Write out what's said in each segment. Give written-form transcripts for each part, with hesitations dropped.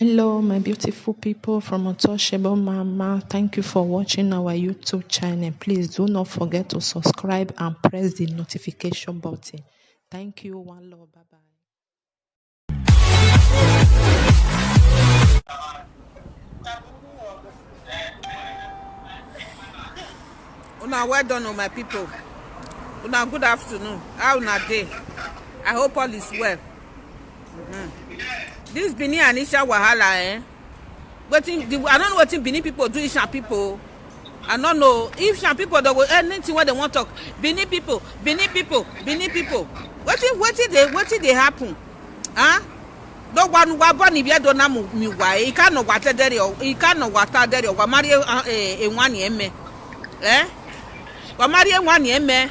Hello, my beautiful people from Untouchable Mama. Thank you for watching our YouTube channel. Please do not forget to subscribe and press the notification button. Thank you. One love. Bye bye. Una well done, my people. Una good afternoon. How una day? I hope all is well. This Benin and Isha wahala, I don't know what Benin people do. Isha people, I don't know if Isha people they will anything what they want to talk. Benin people. What did they happen? Huh? No one wabani bia dona mi wai. Ika no wata deri o. Ika no wata deri o. Wa mari enwani eme. Wa mari enwani eme.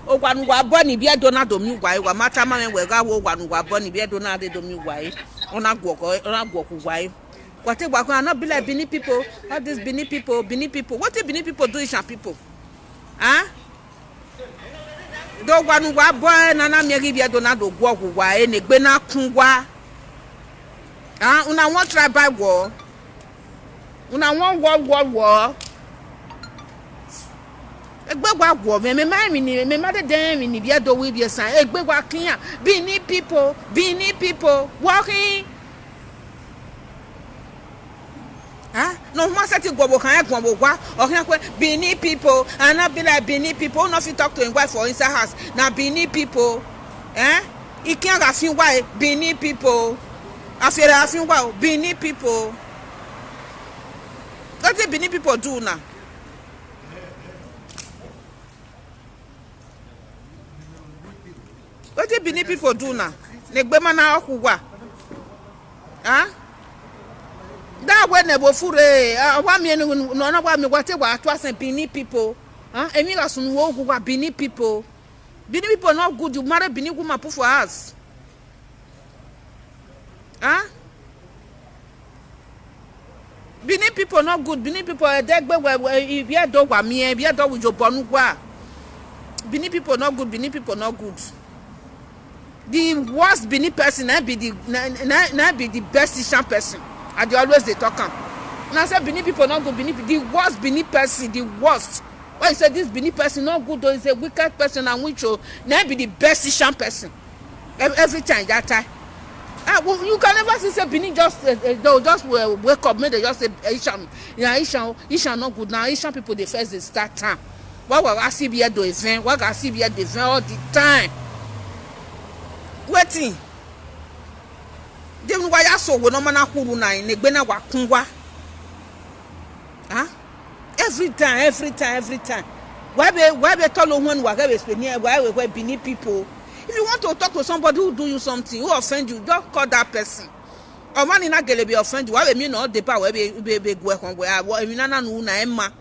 O gwanu wabani bia dona do mi wai. Wa mata ma me wega wo gwanu wabani bia dona de do mi wai. Ona gwo ku wai. Kwate gwa kwa not be like Benin people. All these Benin people. What did Benin people do Isha people? Huh? Do gwanu wabani na mi bia dona do gwo ku wai ne gbe na kunwa. Una want tribal war. Una want war. Egbegwa war. Me mother dem ni bia do we bia san. Egbegwa clean. Benin people walking. No man say go kan egwon wa. Okan pe Benin people and not be like Benin people. No fit talk to him wife for inside house. Na Benin people. He can't refuse why Benin people. After wow, Benin people. What did Benin people do now? What did Benin people do now? Negbemana okuwa. That when they were fure, wa mi no wa mi wate wa to asen Benin people. Emi ga sunu wo okuwa Benin people. Benin people not good. You marry Benin woman put for us. Benin people not good. Benin people if you do wa mi if you do with your bonugwa. Benin people not good. The worst Benin person be the best Ishan person. And they always they talk am. And I say Benin people not good. The worst Benin person, the worst. Why you say this Benin person not good? Though is a wicked person and which now be the best Ishan person. Every time that time. Well, you can never say Benin just they'll just wake up, maybe they just say Ishan not good now. Ishan people they first they start time. Why will I see here do event? Why I see here the event all the time? Waiting. Then why I saw when no man who na in Negbena Wakungwa. Every time. Why be told one why Benin people? If you want to talk to somebody who do you something, who offend you, just call that person. Or man in a gele be offend you. Why me no the power be go on where we na emma.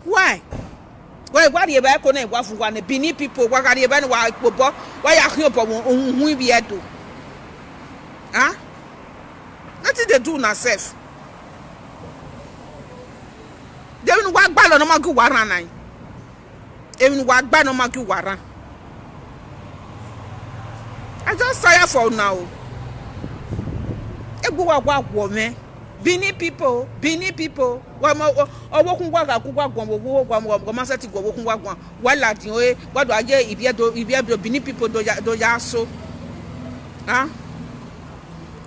Why? Why you buy kone wa fu one Benin people? Why you buy wa bobo? Why you here for who we do? Nothing they do na self. They will walk by no magu warana. Even walk by no magu wara. I just tired for now. Ebu woman. Benin people. Wokun waga kugwa gwa masati gwa wokun wagwa. Wala tin we wado aje ibia Benin people do ya so.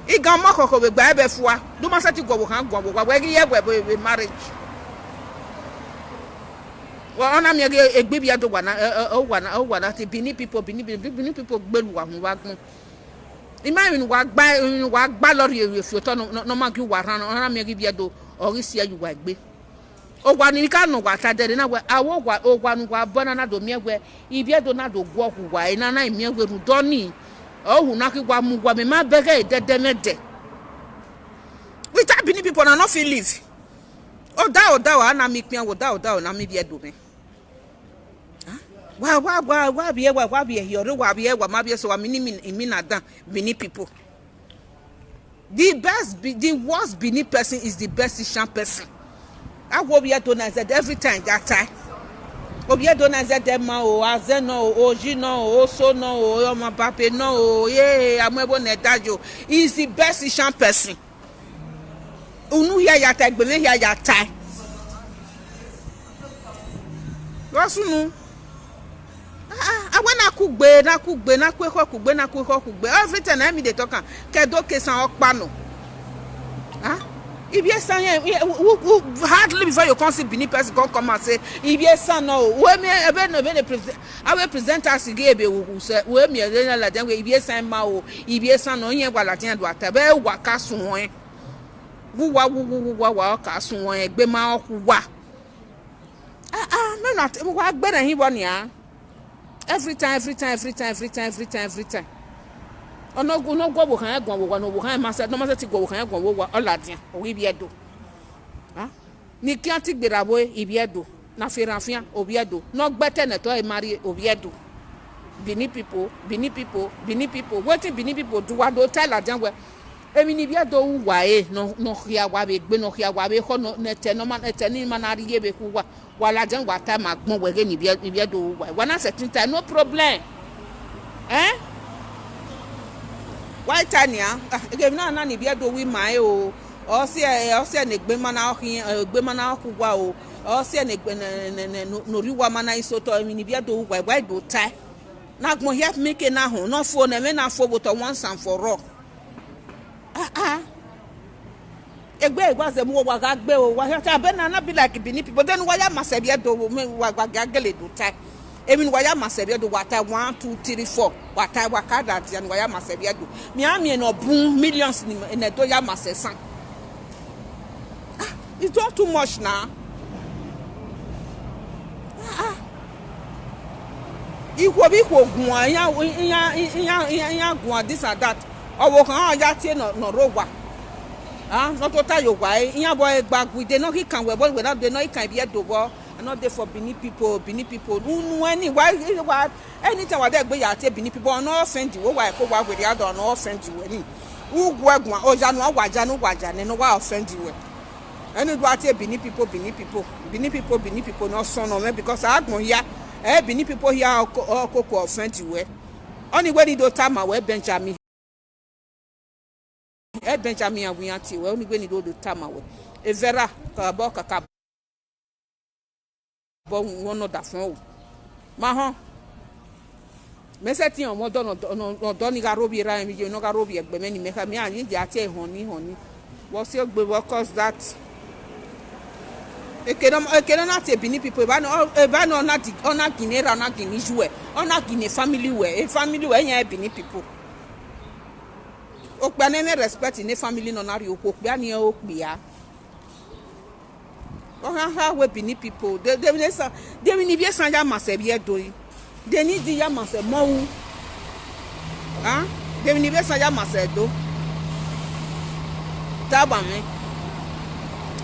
Igan makoko we gba ebe fuwa. Do masati gwa wokan gwa we ye we marriage. Well, on am egbe bia do wana ti Benin people gbelu wa hu wagun. Imagine wa gba lori if you turn no magi waran on am egbe bia do orisi ayu wa gbe. Ogwani ka no wa tadere na we awo ogwanu wa banana do miegwe ibia do na do gwo ku wa ina na miegwe ru doni. Oh na ki gwa mu gwa me ma bege de. We tell Benin people na no fit live. Oda na mi pian oda na mi bia do me. Why be here? Ma be so na dan Benin people. The worst Benin person is the best Ishan person. I will be at every time that time. Obiedo na zedema o azeno o ojino o oso no o omabape no o ye amwebo nedajo. He is the best Ishan person. Unu ya yata gbeme ya yata. Wasunu. When I cook every time I me dey talk am kedo kesan okpano. If yes hardly before you come see Benin person come and say if yes no we me ebe no be the present I will present us again be we say we me la den we if yes ma o if yes no yen gwa la den do atabe wa ka sun won wa ka sun won egbe ma oku wa me not wa gbe na hin bo ni every time ono gwo kan egbon wo no wo kan ma se no ma se ti gwo kan egbon wo oladian o wi biedo ni ki anti gberawo ibiedo na ferafia obiedo no gbete na to e mari obiedo Benin people wetin Benin people do wa do tell adian we emi ni biedo wa no hia wa be gbe no hia wa be ho no nete no man ete ni man ari ye be ku wa la jan wa ta ma gbon we ni biedo wa na certain time no problem why Tanya again na ni biedo wi mai o se ne gbe mana ku wa o se ne no riwa mana isoto emi ni biedo why do tie na gbon help make na ho no phone na me na phone but once and for all egbe igwaze mu wa ga gbe o wa ta be na be like Benin people then why ya masebie do me wa ga gele do tie emi why ya masebie do wata 1 2 3 4 wata wa ka that ya why ya masebie do mi ami no bun millions in do ya masesan it's not too much now ikwo bi kwo gun ya gun this and that owo kan ya tie no rowa not total yo wa yan boy gbag we dey no he can we but we not dey no he can be do bo not dey for Benin people unu any why anytime we dey gbe ya tie Benin people no offend you why ko wa we dey do no offend you any ugwu egun oja no waja ne no wa offend you any do tie Benin people no son no because agbon here Benin people here ko offend you only when you do time we Benjamin Benjamin awianti we only when you do time we evera ka bo kaka bo won no da fun o ma ho me se ti on mo do ni garobi ra mi je no garobi egbe me ni me ka mi an je ati honi wo se ogbe wo cause that ekeno na te Benin people ba no na ginera na ginijue ona gine family we nya Benin people o gba ne respect in family no na ri okwo pe ani o pe ya o ha we Benin people they ni bi esan ja masebie do they need the ya mase mo they ni bi esan ja masedo taba me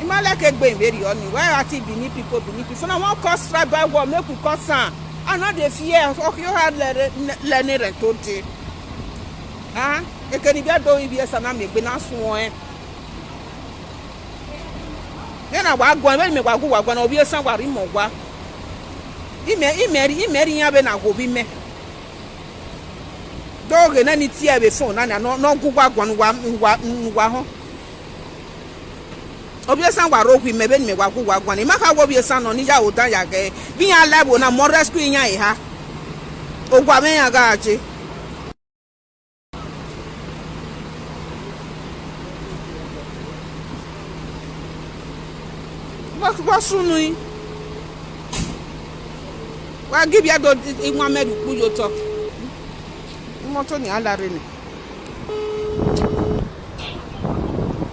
imaleke gbe very oni why ati Benin people so na one cause tribal war make we cause am I no dey fear o you had learning rent dey ekeni bia do ibi ESAN na me gbe na so won na wa gwan me wa gwa na obi ESAN wa ri mo gwa imeri ya be na go bi me doge na ni ti e be phone na no gwa gwan wa ho obi ESAN wa ro gwi me be ni me wa gwan ni maka wo obi ESAN no ni ya o dan ya ge bi ya level na mo rescue yan e ha ogwa me ya ga aje wasunu wa give ya do inwa medu ku yo to moto ni alare ni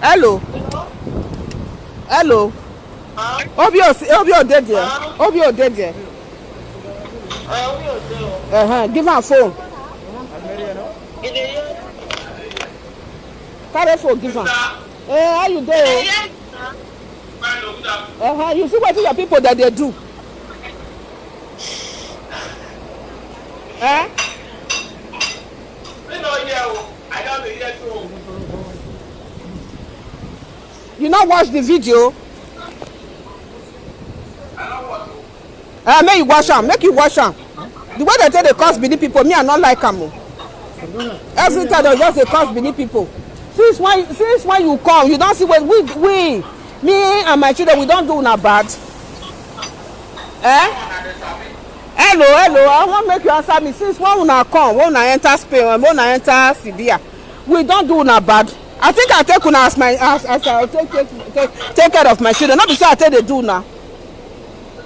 hello obi o dey there give her phone carry phone give her how you dey you see what your people that they do you not watch the video Make you wash am, make you wash am. The way they take the cost Benin people, me I not like am. Every time they just dey cost Benin people. Since when you come, you don't see when we me and my children, we don't do una bad. Hello, I want make you answer me. Since when una come, when una enter Spain, when una enter Sevilla, we don't do una bad. I think I take una as I take care of my children. Not because I take the do now.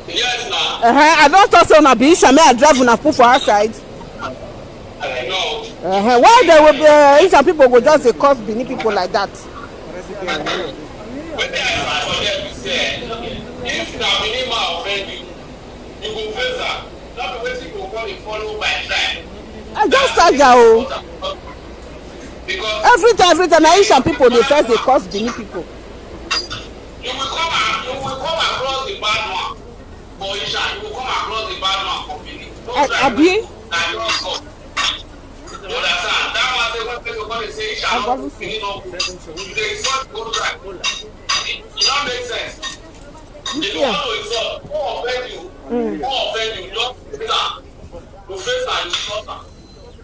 Yes, now. I don't talk so una be isha. May I drive una put for outside? I know. Why they will be isha people go just dey cost Benin people like that? When they are for them to say, if na Benin man offend you, you go face am. Not be wetin go call it follow by time. I just tell you. Because Every time, na isha people dey first dey cost Benin people. you will come across the bad one for Isha. You will come across the bad one for Benin. Abi? Na your fault. You understand? That one say when people come and say Isha no Benin no good. You dey insult go track. It don't make sense. If you want to insult, who offend you? Just face am. To face am, you insult am.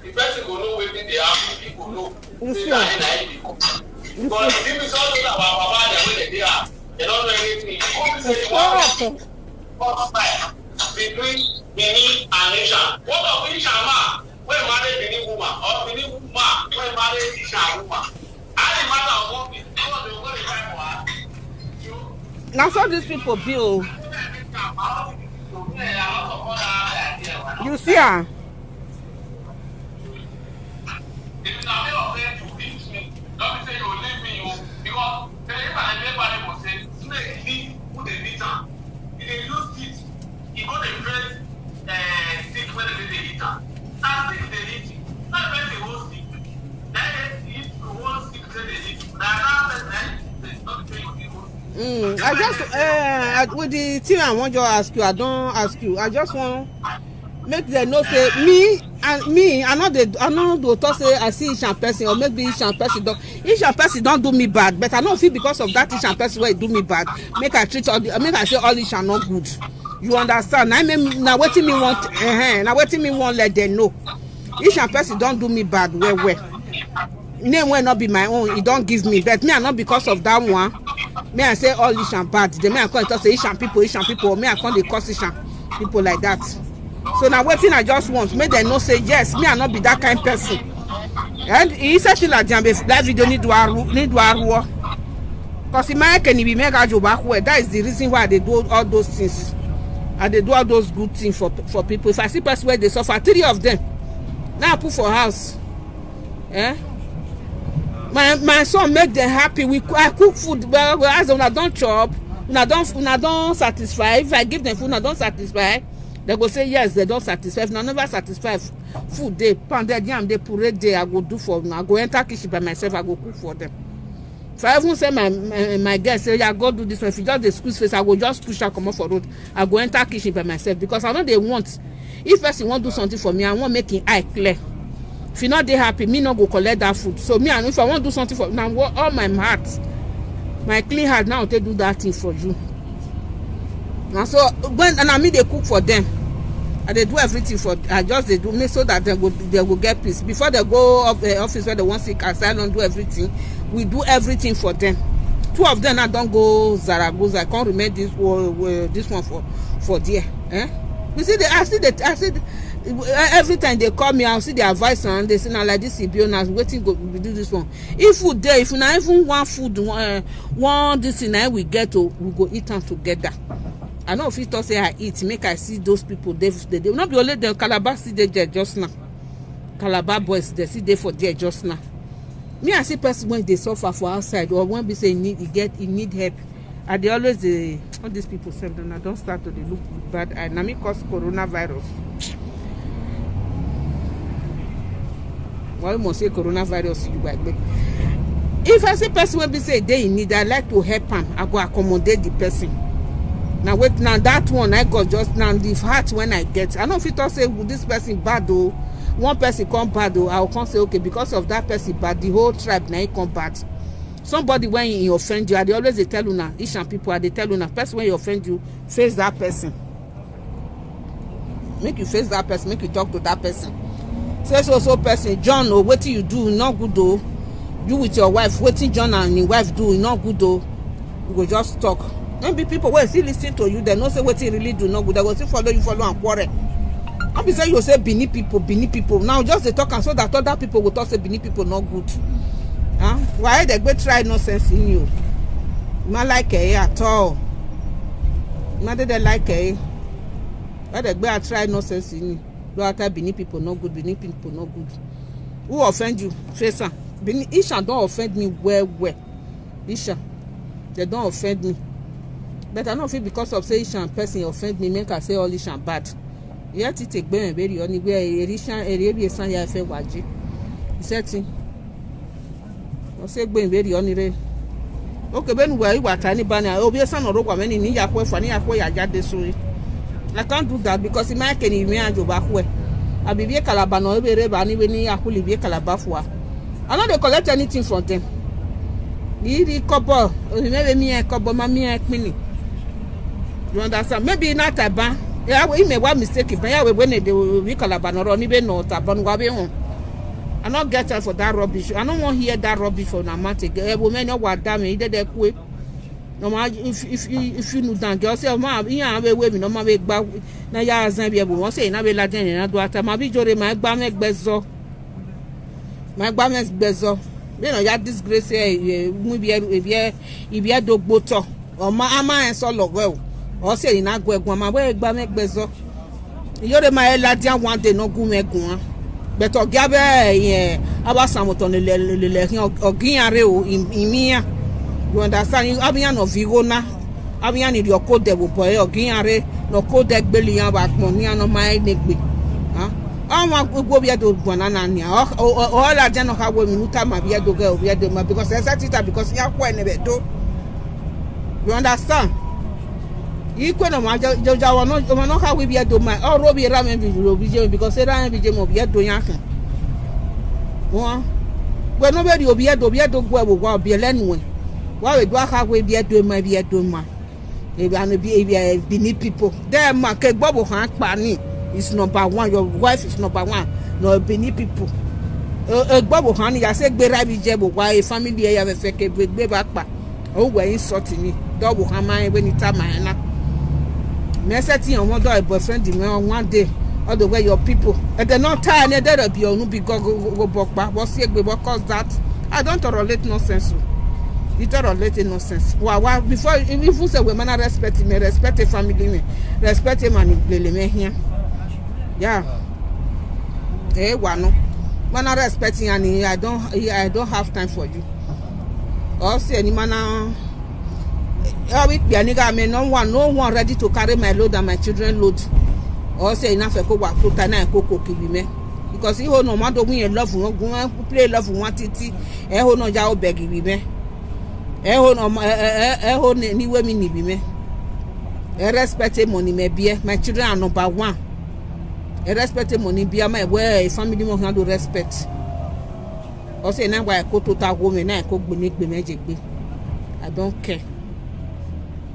The person go know wetin dey happen. People know. Say na him be. But if you insult those our papa dem wey dey there, they don't know anything. You come say you wan fight between Benin and Isha. What of Isha man wey marry Benin woman or Benin woman wey marry Isha woman? How the matter of one thing? How they go dey fight for her? Na so these people be o. You see am? If na me offend you, leave me. Don't be say you leave me, because if I dey bad people say snake leave who dey beat am. If they use teeth, e go dey press stick when they eat am. Na stick dey eat. Not when they hold stick. Then they eat the whole stick say they eat. Na that person dey stop say you dey hold stick. I just with the thing I want to ask you, I don't ask you. I just want make them know say me I know dey talk say I see Isha person or maybe Isha person don't do me bad, but I don't feel because of that Isha person wey do me bad make I treat make I say all Isha not good. You understand? Now wetin me want now wetin me want let them know. Isha person don't do me bad well. Name will not be my own, he don't give me, but me I not because of that one. Me I say all Isha bad. Then me I come talk say Isha people, or me I come dey curse Isha people like that. So now wetin I just want make them know say yes, me I not be that kind person. And he said till that video need to because in my can be mega job back where that is the reason why they do all those things. And they do all those good things for people. If I see person where they suffer, 3 of them now I put for house. My son make them happy. I cook food well as una don't chop, una don't satisfy. If I give them food, una don't satisfy. They go say yes, they don't satisfy. If I never satisfy, food they pounded yam, they puree day. I go do for them. I go enter kitchen by myself. I go cook for them. If I even say my guest say yeah, go do this one. If you just the squeeze face, I go just push her come off for road. I go enter kitchen by myself because I know they want. If person want do something for me, I want making eye clear. If you not they happy, me not go collect that food. So me and if I want do something for now, all my heart, my clean heart now they do that thing for you. And so when and I mean they cook for them, and they do everything for. I just they do me so that they will get peace before they go up the office where they want seek asylum. Do everything. We do everything for them. 2 of them now don't go Zaragoza. I can't remember this one for there. You see I see every time they call me, I'll see the advice and they say now like this now waiting go do this one. If food there, if you not even want food, one this thing we get to we go eat them together. I know if you talk say I eat, make I see those people. They will not be only them. Calabar see they there just now. Calabar boys they see they for there just now. Me I see person when they suffer for outside or when we say he need help. And they always all these people say them. I don't start to look bad. And now me cause coronavirus. Why must say coronavirus you back? If I see person when we say they in need, I like to help him. I go accommodate the person. Now wait, now that one I got just now the heart when I get. I don't know if it all say this person bad though. One person come bad though. I will come say okay because of that person bad. The whole tribe now come bad. Somebody when he offend you, they always they tell you now. Ishan people they tell you now. Person when he offend you, face that person. make you face that person, make you talk to that person. Say so person, John, oh, wetin you do not good though. You with your wife, wetin John and him wife do not good though. You go just talk. Maybe people will still listen to you, they know say wetin really do not good. They go still follow and quarrel. Don't be saying you say Benin people. Now just they talk and so that other people will talk say Benin people not good. Huh? Why they go try nonsense in you? Not like at all. Not they like why they go try nonsense in you? Do after Benin people not good, Benin people not good. Who offend you? Faison. Isha don't offend me well. Isha, they don't offend me. But I don't feel because of say Isha person offend me, make I say all Isha bad. You have to take Ben very only where ESAN ya fe waji. He said, I say Ben very only. Okay, Ben, where you are tiny banner, ESAN or Roman in Yakwe for Yakwe, I got this way. I can't do that because in my can imagine back where I be a calabano, every rebani when you are fully be a calabafua. I know they collect anything from them. The couple, maybe me a couple, mammy a mini. You understand? Maybe not a ban. Yeah, we may one mistake, but yeah, when they will be calabano or even not upon Wabion. I not get her for that rubbish. I don't want to hear that rubbish for Namate. Women know what damn it, they're quick. No matter if you know that girl say, "Mom, yeah, I will wait. No matter back. Now, yeah, as I be able to say, now we like and I do after my video. My bamek bezo, my bamek bezo. You know, you disgrace here. Maybe if you do boto or my ama and so logo. Or say in agwe my way bamek bezo. You're my ladian one day no go me go. But or gabe yeah, about Samoton or Guiare in Mia. You understand? You have no Vigona, have you your code de boy or Guiare, no code deck belly about money and no my neck. I want to go to banana or I don't know how we muta my beard to go because there's a teacher because you are quite never do. You understand? You couldn't know how we be a do my or Robbie Ramen video because they ran video of yet doing nothing. Well, nobody will be a do go be a anyway. Why do I have we be a do my be a do my? Maybe I'm a Benin people. There, my bubble hand panny is number one. Your wife is number one. No Benin people. A bubble honey, I said, be rabbi jebo. Why a family I have a fake with back. Oh, we're insulting me. Double hammer when you tell my hand. Messaging on one day, boyfriend, one day. All the way your people. And they're not tired, and they'll be on be go back. What's it because that? I don't tolerate nonsense. You tolerate nonsense. Why? Before if you say women respect me, respect a family, me, respect a man in here. Yeah. Eh, one. Man, I respect you, and I don't have time for you. Also, any man. I mean, no one ready to carry my load and my children load. Or say enough for go put an cocoa me. Because he no matter we love one play love one titi, no jao beggy me. No any women need me. Respect money may be my children are number one. Respect money be my way family won't handle respect. Or say now I go to that woman I cook beneath the magic. I don't care.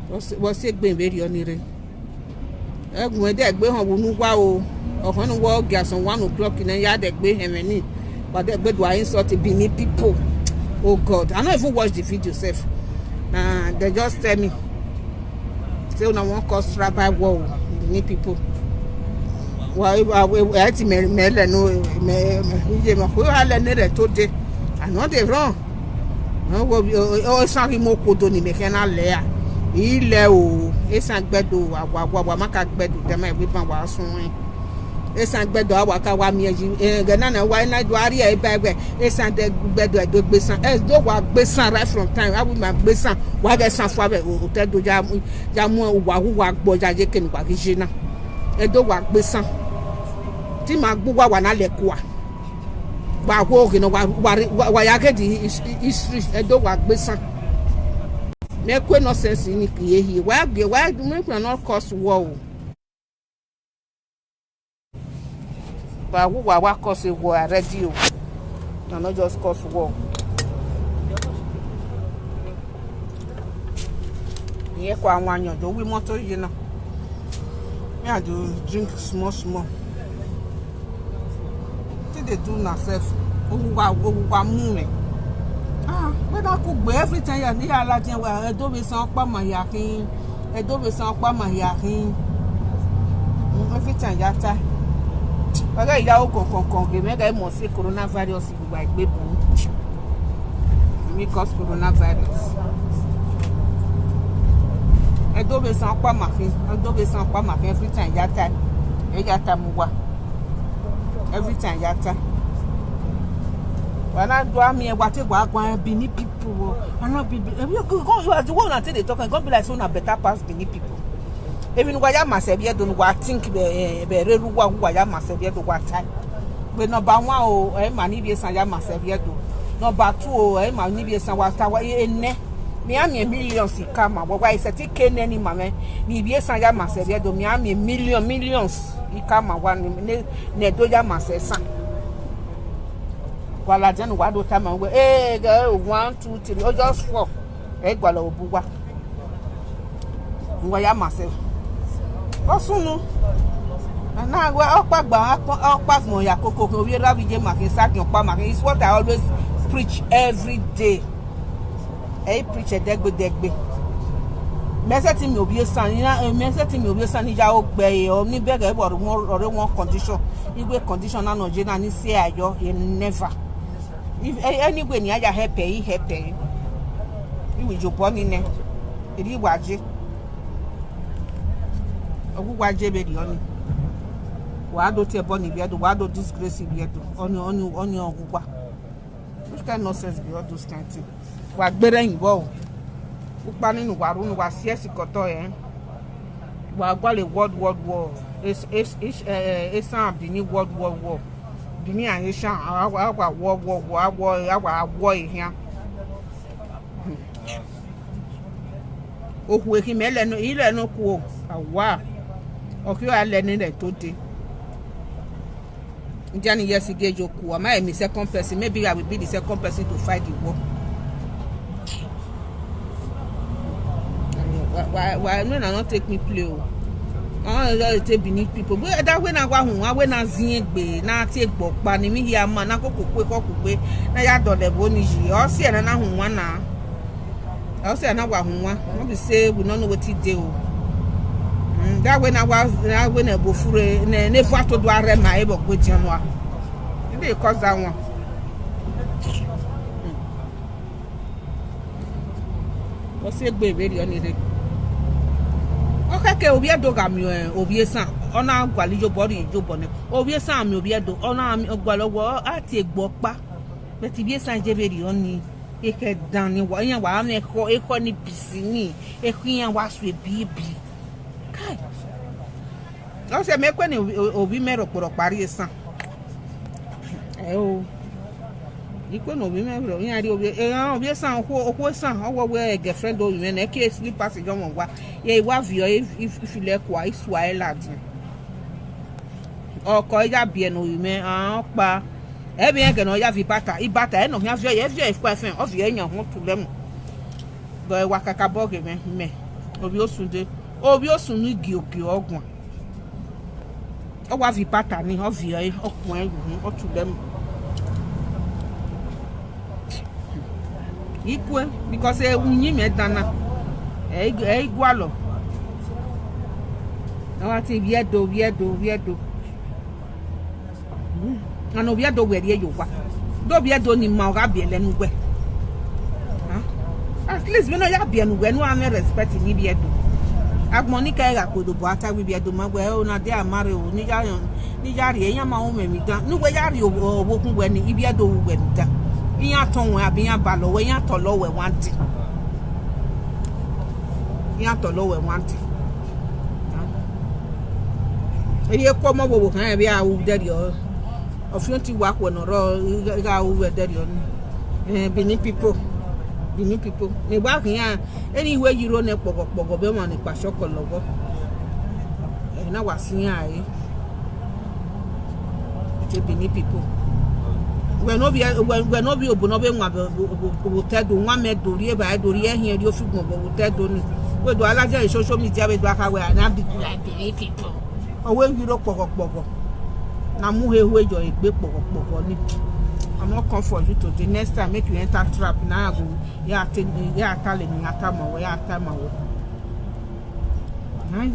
What's it been very on when they go home, wow, or when we walk gas on 1 o'clock in a yard, they go him and but they go insult the Benin people. Oh God, I don't even watch the video safe. They just tell me, say, no one cause rabbi war, Benin people. Well, I had to mail no, who had a today. I know they're wrong. Oh, sorry, more could only make an layer. Ile o ESAN gbedo wa maka gbedo dem e we ban wa sun ESAN gbedo awaka wa mi gana na wa na do ari e ba gbe ESAN de gbedo e do gbesan e do wa gbesan right from time I will ma gbesan wa ge san fo abe o te do ja mu wa gbo jaje kenu wa ki jina e do wa gbesan ti ma gbo wa na le ko wa ho ke no wa ya ke di history e do wa gbesan. Make no sense in here. Why do make not cause war? But who are cause a war already? And not just cause war. Here, one do we motor, you know. Me I do drink small. What they do now, self? Owa move. When I cook every time you need a lot of I do be some pa my yakin. I do be some pa my yakin. Every time you try. Aga ya o kon ge me ga mo say coronavirus go gba igbe bu. Me cause coronavirus. I do be some pa my fin. I do be some pa my every time you try. E ya ta mu wa. Every time you try. When I do me what Benin people, I not be. You go as the one until they talk and go be like so na better pass Benin people. Even why I must have yet don't what think be reruwa who I must have yet do what time. But number 1 oh mani be san ya must have yet do. Number 2 oh mani be san what wa ene. Me am millions come why is it ken any mama ni be san ya must have yet do me am millions he come one ne do ya must san. While I don't want to time and go, hey, girl, 1, 2, 3, or just 4. Hey, Guala Buwa. Why am myself? Also, no. And now we're up back more Yakoko, we are having market, sack your palm. It's what I always preach every day. I preach a deck with deck. Messaging will be a son, messaging will be a son, or me beg about one condition. If we condition on Jane and say, you never. If anyway, you are happy. You will jump on in there. It is watch it. Who watch it, baby? Why don't you bonny beard? Why don't disgrace beard? On your which kind of nonsense be all those kind of things? What better in wow? Who planning Warun was yes, Koto, eh? Well, World War. ESAN Benin World War. Benin and ESAN our war here. Oh, we can mail no either no cool. Wow. Okay, I learning that today. Johnny, yes, he gave you cool. I might be second person. Maybe I will be the second person to fight the war. Why not take me play? I take Benin people. But that when I zing na take book, but me here man, I go quick. Na ya do the boniji. Or see na hu na. I say na wa hu wa. No be say we no know what it do. That when I bofure never to do are my ebo go janwa. They cause that one. What's it baby on it? Okay, obi edoga mi obi esan ona gwali jo body jo bone obi esan mi obi edo ona mi ogwalowo ati egbopa beti bi esan je be ri oni eke dan ni wa yan wa na eko ni bisini eko yan wa so ebibi kai o se me kwe ni obi mero poro pari esan o ikwe no obi mero yan ri obi esan okwo esan owo we girlfriend o yen e ke sleep pass jo mo wa ye wa vio if you like kwa iswa eladi oko ya bi eno yume pa e bi en no ya vi bata ibata e no ya vio ye vio ifwa fen o vio yan ho to lemu go e wakaka boge me obi osun igi oke ogun o wa vi bata ni o vio e okun e o to lemu ikwe because e unyi me dana e gwalo na wati biedo ano biedo we rie yowa do biedo ni ma ga biele nu gbe at least me no ya bie nu gbe no am respect ni biedo agbon ni ka ga kodo bo ata we biedo ma gbe o na de amare o ni ya rie yan ma o memi dan nu gbe ya rie owo kun gbe ni biedo wo gbe dan iyan ton won abi yan ba lowo yan to lowo wan di yan to lowo wan di eye ko mo bobo kan bi awu dari o ofion ti wa ko no ro ga awu dari o ni Benin people me ba kan yan anyway yiro ne pogo be mo ni pa soko lowo na wa sin ai ti Benin people we no be obono be nwa bo tedo nwa me dori e ba dori e hin ri ofigun bo tedo ni we do alaje social media we do aka we na be like people owe ngiro pokopoko na mu hewe jo egbe pokopoko ni. I'm not come for you to the next time make you enter trap na go ya tell ni atama ya atama wo. Nai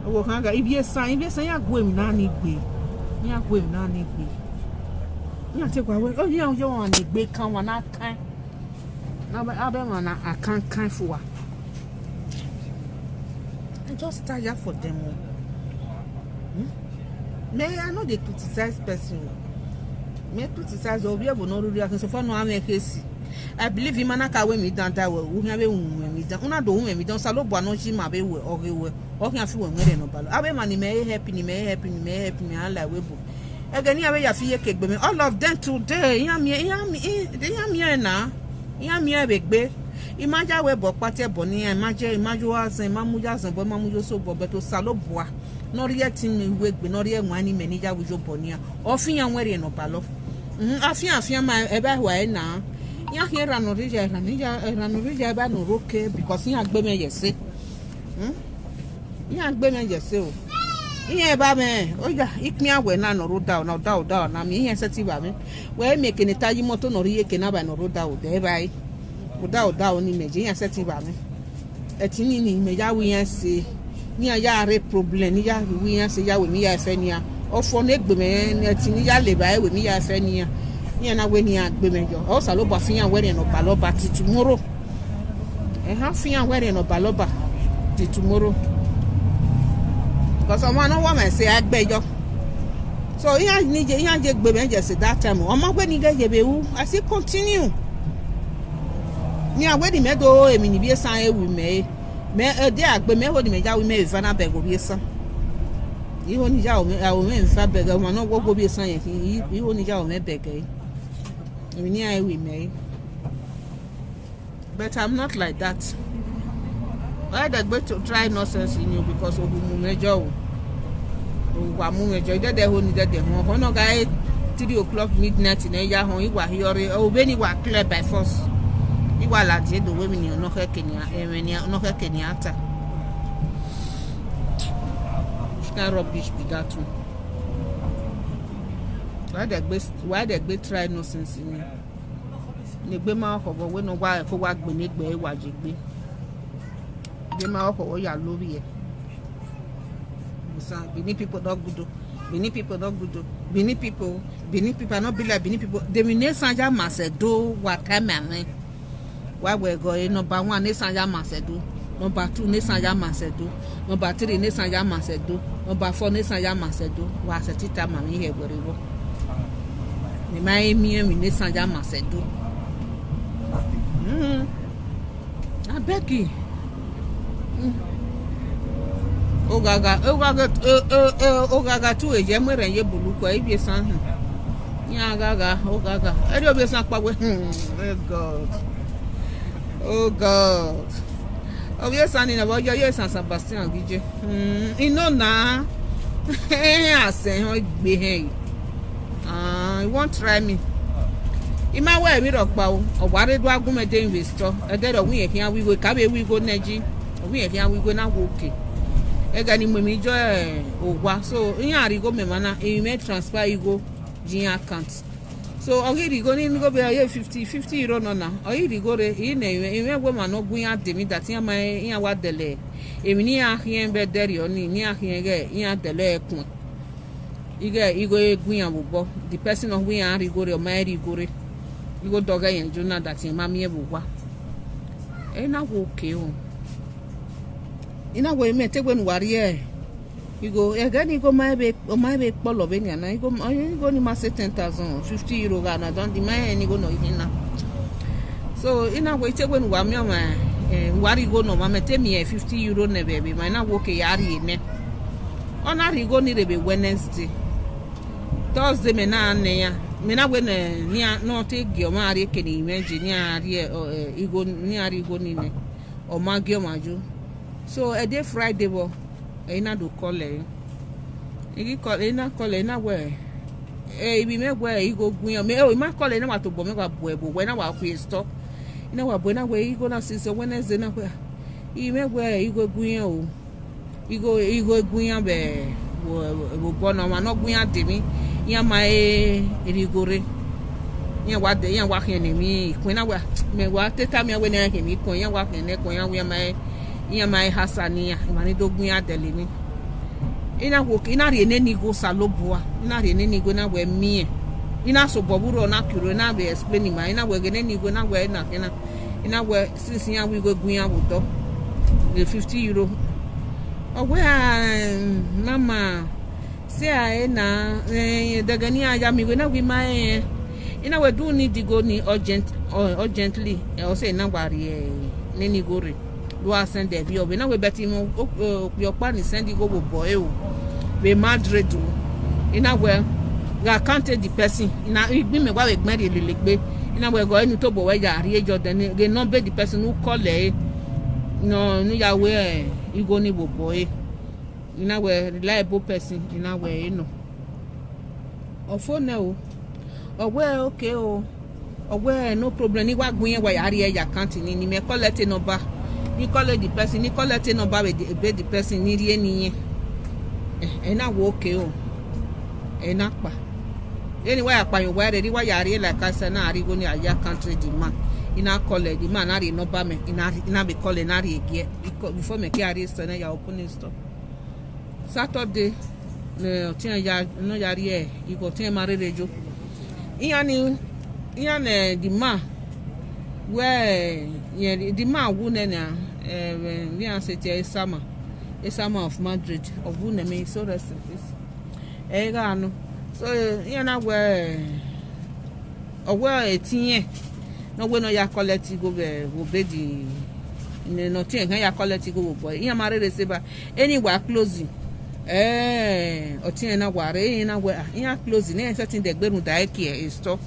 owo kan ga ibi esan ya go emi na ni gbe. Ya go emi na ni gbe. Ya te kwa we o ya yo wan ni gbe kan wa na kan. Na abe man na akan for wa. I just tired for them. May I know they criticize person. Me criticize obi ebo no ruri akan so for no am ekesi. I believe him na ka we mi dan da we wo hia be wu mi dan. Una do wu mi dan sa lo bo no ji ma be we orewe. O hia fi we ngere no balo. Abe man ni me happy me an la we bo. Egani abe ya fi ye kegbe me. All of them today. Ya mi na. Ya mi be gbe. Imagine we bo pate bo ni imagine wa san mamuja san bo mamujo so bo beto sa lo bo a. No re tin we gbe no re nwan ni manager wo jo bo ni a. O fi yan we re no balo. Afian ma ebe wa na. Ya hera no rija ba no roke because ya gbe me yese. Ya gbe me yese o. Iye ba me oja ikmi awe na no roda na mi iye seti ba me. We make ni taji moto no riye ke na ba no roda o de bai. Roda o ni meje ya seti ba me. Etini ni me ya wi yan se. Ni ya re problem ni ya wi yan se ya we mi ya fe ni a. Ofo na egbe me etini ya le ba we mi ya fe ni a. Ni na we ni agbe mejo o sa lo ba fian we no ba lo ba ti tomorrow ha fian we no ba lo ba ti tomorrow because omo no wa me say agbejo so ya je gbe meje say that time omo gbe ni ge be wu I say continue ni agbe di medo emi ni bi esan ewu me de agbe me ho di meja wi me vana be go bi esan iho ni ja o me fa be go mo no go bi esan yen iho ni ja o me be ge. But I'm not like that. Why they going to try nonsense in you because of mumejo? Wa mumejo ide ho ni de ho no guy 3 o'clock midnight in ya ho iwa hiore o be ni wa clear by force. Iwa la je do we mi no Kenya no Kenya ata. That rubbish be that one. Why they try nonsense in me? The gbe ma ko we no wa ko wa gbe ni gbe wa je gbe. Gbe ma ko ya lori e. Benin people don't good. Benin people don't good. Benin people not be like Benin people. The Sanja Macedo what time and why we go number 1 Sanja Macedo, number 2 Sanja Macedo, number 3 Sanja Macedo, number 4 Sanja Macedo. Was a tita mami here where we go. Ni mai mi ni Sanja Macedo. I beg you. Ogaga tu eje mere ye buluko ibi san. Ya gaga ogaga. E do be san pa we. Oh God. Oh yes san ni bo yo San Sebastian gije. Ino na. Asen ho gbe hen. You won't try me. Ima we mi rokpa o ware do agumede investor e de do wi efian wi go ka be wi go naji wi efian wi go na wo okay e ga ni mo mi jo ogwa so yan ari go me mana e me transfer igo jin account so ogiri go ni go be 50 euro no na ogiri go re e na e me go ma no gun ya de mi that yan ma yan wa dele e mi ni ahien be dere oni ni ahien ge yan dele ekun igo egun yan bo the person of we yan ri go re o ma ri go re you go dog and Jonah that in mammy ebuwa. Na okay. In a way, me take when warrior. You go again, you go my big ball of any, and I go to my 10,000, 50 euro, and I don't demand any go no in now. So in a way, take when Wamiama, worry go no, mamma tell me 50 euro, ne baby, my now walk a yari ne. On our go need to be Wednesday. Thursday, me na mena we ni no take your mari can imagine ni ari igo ni ari go ni ne o ma gyo maju so a day Friday bo e na do call e call e na we e bi me we igo gun me o ma call e na wa to bo me wa bo we na wa ku stop ina wa bo na we igo na since Wednesday na we I me we igo gun o igo gunya be wo bona ma no gunya de mi ya ma erigore ya wa de ya wa hien mi ko na wa me wa teta mi we na hien mi ko ya wa hien ne ko ya ma hasania ma ni do gunya de le mi ina wo ina ri ene ni go salobua ina ri ene ni go na we mi ina so boburo na kuro na be explain ma ina we gene ni go na we na kena ina we since ya we go gunya wo do the 50 euro owe mama say I na daga ni aya mi we na we ma ina we do need to go ni urgently o say na wari ni go re do send there bi o be na we beti mo your pa ni send go boy o we madrid do ina we ga counted the person ina bi me wa we gbon re lelegbe ina we go enu to bo we ya ri ejo den the number the person who call no ya we you go ni boy ina we reliable person ina we you know o phone o we okay o we no problem ni wa gun yen wa ya ri e account ni me collect number ni collect the person ni collect number we the person ni ri eni yen na wo okay o na pa anyway apayan wa re ri wa ya ri like I say na ri go ni aya country the man ina collect the man na ri number me ina be call na ri again before me carry so na ya open store Saturday le tin ya no ya ri e iko tin ma re jo iya ne the man where the man who na we an say ESAN of Madrid of who na me so rest in peace ga no so iya na we etinye no we no ya collect go be the no tin ya collect go boy iya ma re se ba anywhere closing otin na ware na we iya closing na certain de gberun da here store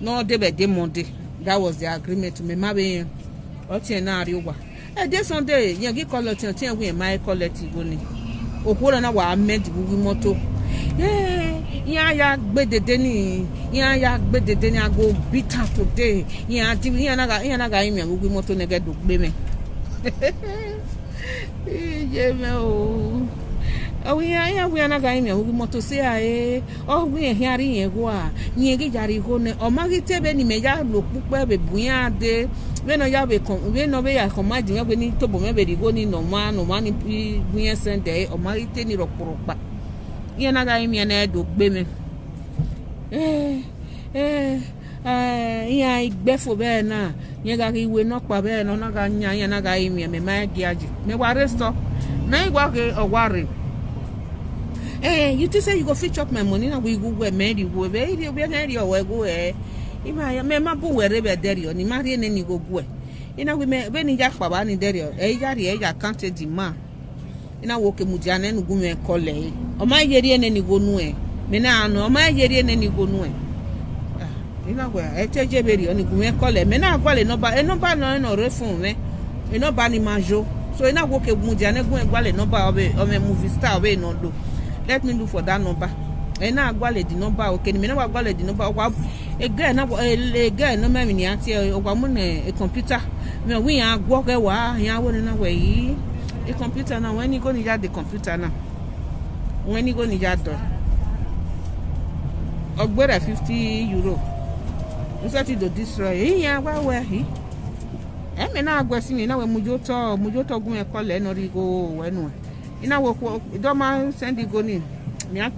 no dey be Monday that was the agreement me ma be otin na ari wa dey Sunday yan gi collect otin we ma collect go ni okoro na wa med bu moto ya gbedede ni ago bitter today ya na ga imi ago moto ne ge do gbe me ye me o ya we na ga imi ago moto se aye o we hiari yen go a yin ge jari go ne o ma gi tebe ni me ya lo pupe be buya de we no ya be ya command me ni to bo me be go ni no ma ni buya send e o ma gi te ni roporo pa yen na ga imi na do gbe me iya igbefo be na yen ga iwe no pa be no na ga nya yen na ga imi me ma gi aji me wa resto me igwa ke oware you think say you go fit chop my money na we go we me go be na ri o we go ima ya me ma bu were be deri o ni ma ri ene ni go go ina we me be ni ja pa ba ni deri o ja ri ja count the man ina wo ke mudia na nu gu me kole o ma ye ri ene ni go nu me na anu o ma ye ri ene ni go nu ina we teje be ri o ni gu me kole me na gwale number no re fun me number ni majo so ina wo ke mudia na gu me gwale number o me movie star we no do let me look for that number na gwale the number okay me na gwale the number wa again no me ni ati ogwa mu na computer me we ya gwo ke wa ya wo na we yi the computer na when you go ni ja the computer na when you go ni ja do ogbera 50 euro nso ti do destroy ya wa we hi me na agwa si mi na we mujoto gun e kole no ri go wenu ina wo do ma send go ni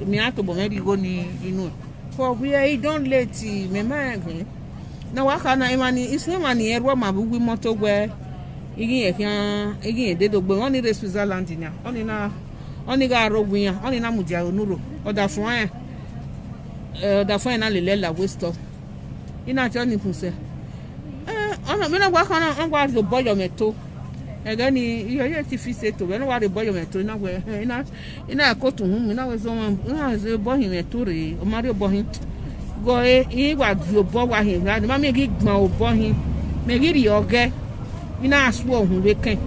mi ato bo me ri go ni inu for we don late me ma gbe na wa kana imani isu mani erwo ma bu moto gwe igi de do gbe won ni re Switzerland ni oni ga rogun yan oni na mudia onuro oda fun na le la waste ina ti oni kunse ona me na wa kana on gwa do boyo meto egani iyo ti fi se to we no wa re boyo meto na we ina ko tun mi na we so na ze boyo meto re o mari boyo go wa dio bo wa hin na ma me gi gbon o boyo me gi ri oge ina asu ohun we kan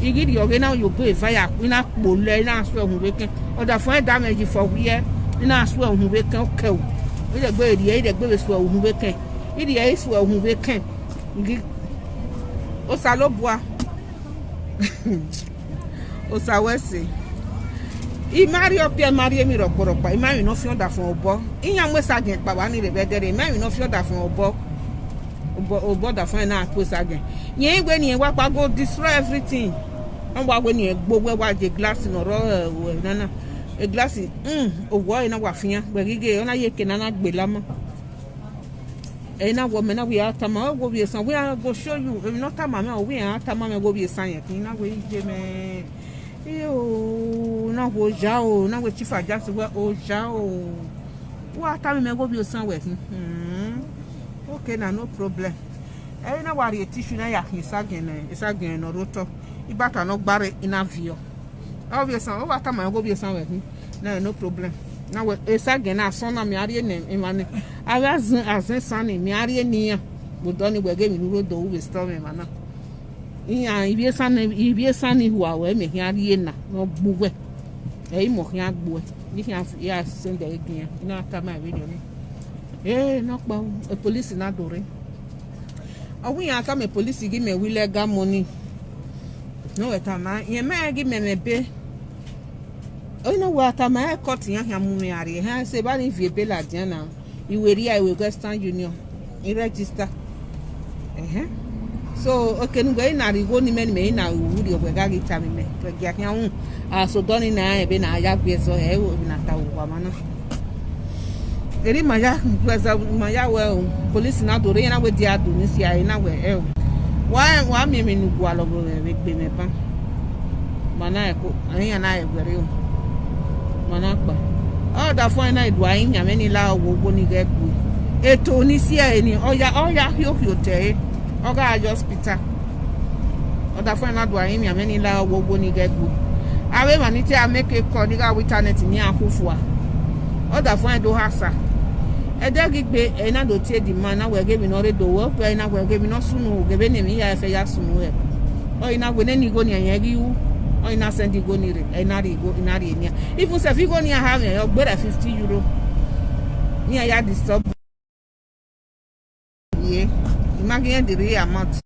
igi ri oge na yo go fire ina po le ina asu ohun we kan oda fun damage for we ina asu ohun we kan o ke o de gbe ri de gbe so ohun we kan iri e so ohun we kan igi o sa lo bua o sa wese I marry up here, marry me rockoropa. I marry no fiona from Obo. In young West again, Pawani rebedere, marry no fiona from Obo. Obo da from na post again. Ye when you walk go destroy everything. And when you go where the glass in or nana a glass oh boy na wafia, where you get on a yekenana belama. And a woman we are tama go be a son. We are go show you not a mamma, we are tamama go be a sign. In a way, Jimmy. Yo, na go jao, na go chifa just where oh jao. What time me go be somewhere? Okay, na no problem. Eh na worry tissue na ya isagen no roto. Ibata no gbare ina view. Obviously, over time I go be somewhere. No problem. Na we isagen na so na me are ne imane. As son me are ni. We don't we give me road do we stop me mana. Iya IYE huwa we me hiari na no buwe e mo hia gbo ni hia ya send again na tama video ni no pa e police na dore owi ya ka me police give me illegal money no etama ye me give me nebe o no wa tama e court ya hia mu me are ha se ba ni vie be la dia na iweri I will Western Union I register so okay ngwe na rigo ni me na wuri obega gita me ya kan so doni na e be na ya gbezo e wo na ta wo mana eri maya gbezo maya we police na do re na we dia do ni si ai na we wa me nu gwa lo be gbe me pa mana e ko ayan na e gwere o mana pa o da fo na idu ayin nya me ni la wo ni ge ku eto ni si ai ni oya hio te Oga hospital. Oda for na do ayin mi ameni la wo ni get good. Awe maniti a make a call diga with internet ni akufua. Oda for do hasa. E de gigbe e na do tie di man na we give me no do wo pe na we give me no sunu gebe ne mi ya fe ya sunu e. O ina we ne ni go ni yan gi wu. O ina send go ni re e na ri go ina ri ni. If se fi go ni have e o gbe €50. Ni ya disturb. Yeah. Imagine the real amount.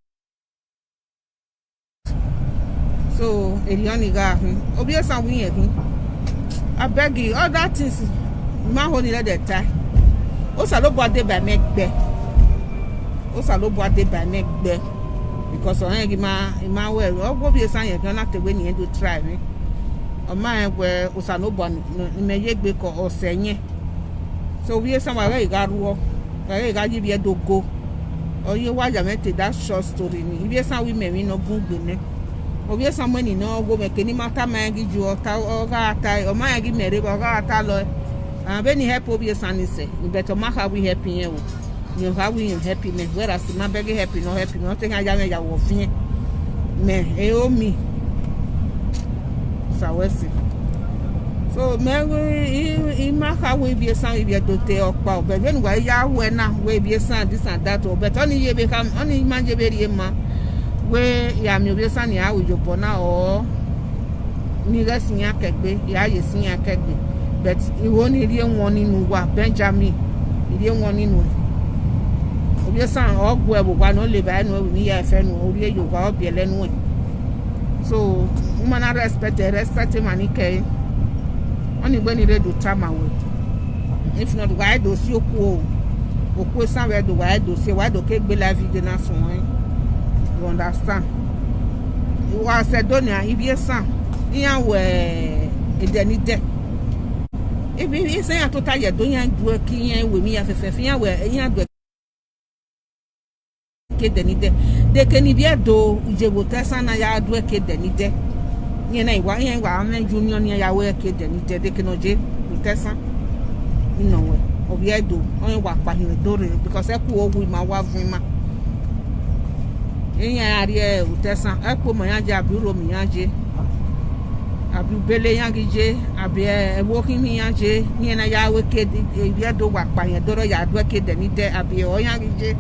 So, Eliani ga obviously we here. I beg you, all that things. Ma honey let that time. Osa lo boade by make be. Osa lo boade by make be. Because on give ma well. Obviously you cannot take when you do try me. O ma we osa lo bo me yegbe ko osenye. So we somewhere you got work. You got give you go. Or you watch that short story. If you say we may no good bene. Or you some money no go make any matter man give you or or my give me or talo. When you help obvious say you better mark how we helping you. You how we happiness. Whereas my beg happy no happy nothing I jam ya wo fin. Me e o mi. Sawesi. So me mark how we be san we do te okpa but when we ya we na we be san this and that but only ye become only man je be ma we ya mi be san ya we jopo na o ni ga sin ya kegbe ya ye sin ya kegbe but e won ni rie won ninu wa Benjamin rie won ninu obi san ogbo e bugwa no le ba no ni ya fe no ori yo wa obi ele nu so woman respect manike only when you do tama we if not why do see oku somewhere do why do say why do ke gbe la video na so you understand you was said don't ya ESAN yan we edenide if you say ya total ye don yan do ki yan we mi ya fefe yan we yan do ke denide de ke ni bia do ujebo tesana ya do ke denide yena iwa amen junior ni ya we ke denide de ke no je tesan ino we obi edo on wa pa hin do re because e ku ogu ma wa fun ma eyan ari e tesan e po mo yan je aburo mi yan je abi bele yan gije abi e wo kin mi yan je yena ya we ke ibi edo wa pa yan do ro ya do ke denide abi o yan gije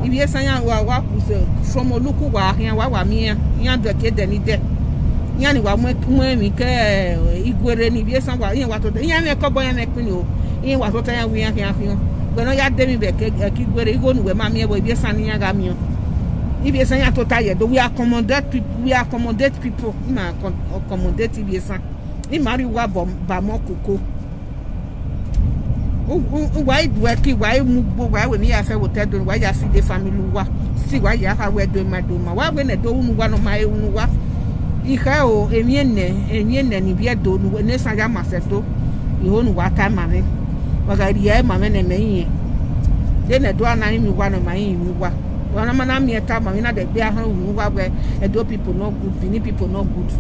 ibi esan yan wa ku se from oluku wa yan wa mi yan do ke denide yan ni wa mu mi ke igwere ni bi esan wa yan wa to yan me ko bo yan me pin o yan wa to yan wi yan fian gbono ya de mi be ke igwere igo nu we ma mi e bo bi esan ni yan ga mi o ibi esan yan to ta ye do we accommodate people ma accommodate ibi esan Ni mari wa ba mo koko. Why do I keep why move why when you have a why you feed the family wa see why you have a do my doma why when I don't one of my own wa ika o emienne ni bia do no ne sa ya maseto iho no waka mame waga ria mame na menye de na do anan mi wa no man mi wa wana mana mi eta mame na de bia ha hu wa e do people no good Benin people no good.